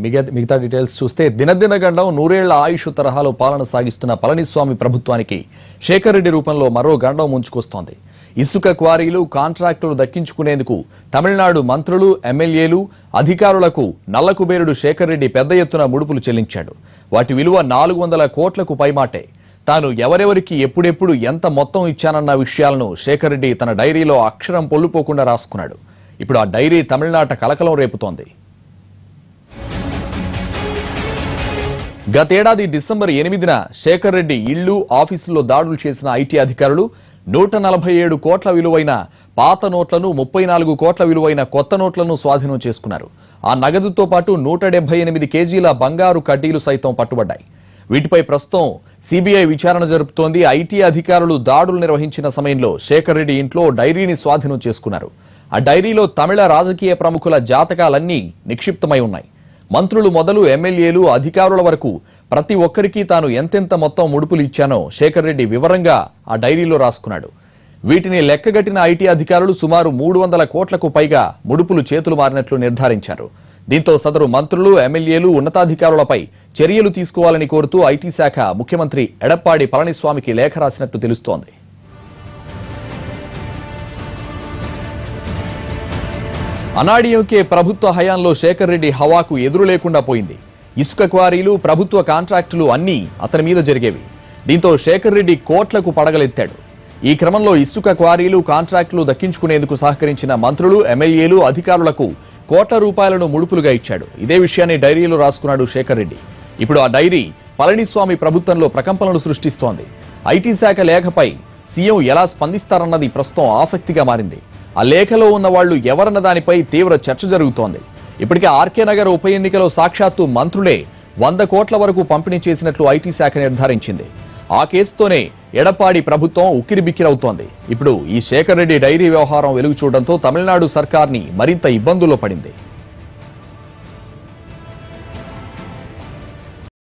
మిగతా డీటెయిల్స్ చూస్తే దినదినగండం నూరేళ్ల ఆయుష్ తరహాలో పాలన సాగిస్తున్న పళనిస్వామి ప్రభుత్వానికి శేఖర్ రెడ్డి రూపంలో మరో గండం ముంచుకొస్తోంది. ఇసుక క్వారీలు కాంట్రాక్టులు దక్కించుకునేందుకు తమిళనాడు మంత్రులు ఎమ్మెల్యేలు అధికారులకు నల్లకుబేరుడు శేఖర్ రెడ్డి పెద్ద ఎత్తున ముడుపులు చెల్లించాడు. వాటి విలువ 400 కోట్లకు పైమాటే. తాను ఎవరెవరికి ఎప్పుడెప్పుడు ఎంత మొత్తం ఇచ్చానన్న విషయాలను శేఖర్ రెడ్డి తన డైరీలో అక్షరం పొల్లుపోకుండా రాసుకున్నాడు. ఇప్పుడు ఆ డైరీ తమిళనాట కలకలం రేపుతోంది. గతేడాది డిసెంబర్ 8న శేఖర్ రెడ్డి ఇళ్లు ఆఫీసుల్లో దాడులు చేసిన ఐటీ అధికారులు 147 కోట్ల విలువైన పాత నోట్లను 34 కోట్ల విలువైన కొత్త నోట్లను స్వాధీనం చేసుకున్నారు. ఆ నగదుతో పాటు 178 కేజీల బంగారు కడ్డీలు సైతం పట్టుబడ్డాయి. వీటిపై ప్రస్తుతం సిబిఐ విచారణ జరుపుతోంది. ఐటీ అధికారులు దాడులు నిర్వహించిన సమయంలో శేఖర్ రెడ్డి ఇంట్లో డైరీని స్వాధీనం చేసుకున్నారు. ఆ డైరీలో తమిళ రాజకీయ ప్రముఖుల జాతకాలన్నీ నిక్షిప్తమై ఉన్నాయి. మంత్రులు మొదలు ఎమ్మెల్యేలు అధికారుల వరకు ప్రతి ఒక్కరికి తాను ఎంతెంత మొత్తం ముడుపులు ఇచ్చానో శేఖర్ రెడ్డి వివరంగా ఆ డైరీలో రాసుకున్నాడు. వీటిని లెక్కగట్టిన ఐటీ అధికారులు సుమారు 300 కోట్లకు పైగా ముడుపులు చేతులు మారినట్లు నిర్ధారించారు. దీంతో సదరు మంత్రులు ఎమ్మెల్యేలు ఉన్నతాధికారులపై చర్యలు తీసుకోవాలని కోరుతూ ఐటీ శాఖ ముఖ్యమంత్రి ఎడప్పాడి పళనిస్వామికి లేఖ రాసినట్టు తెలుస్తోంది. అన్నాడీఎంకే ప్రభుత్వ హయాంలో శేఖర్ రెడ్డి హవాకు ఎదురు లేకుండా పోయింది. ఇసుక క్వారీలు ప్రభుత్వ కాంట్రాక్టులు అన్నీ అతని మీద జరిగేవి. దీంతో శేఖర్ రెడ్డి కోట్లకు పడగలెత్తాడు. ఈ క్రమంలో ఇసుక క్వారీలు కాంట్రాక్టులు దక్కించుకునేందుకు సహకరించిన మంత్రులు ఎమ్మెల్యేలు అధికారులకు కోట్ల రూపాయలను ముడుపులుగా ఇచ్చాడు. ఇదే విషయాన్ని డైరీలో రాసుకున్నాడు శేఖర్ రెడ్డి. ఇప్పుడు ఆ డైరీ పళనిస్వామి ప్రభుత్వంలో ప్రకంపనలు సృష్టిస్తోంది. ఐటీ శాఖ లేఖపై సీఎం ఎలా స్పందిస్తారన్నది ప్రస్తుతం ఆసక్తిగా మారింది. ఆ లేఖలో ఉన్న వాళ్లు ఎవరన్న దానిపై తీవ్ర చర్చ జరుగుతోంది. ఇప్పటికే ఆర్కే నగర్ ఉప ఎన్నికలో సాక్షాత్తు మంత్రులే 100 కోట్ల వరకు పంపిణీ చేసినట్లు ఐటీ శాఖ నిర్ధారించింది. ఆ కేసుతోనే ఎడప్పాడి ప్రభుత్వం ఉక్కిరిబిక్కిరవుతోంది. ఇప్పుడు ఈ శేఖర్ రెడ్డి డైరీ వ్యవహారం వెలుగు చూడడంతో తమిళనాడు సర్కార్ని మరింత ఇబ్బందుల్లో పడింది.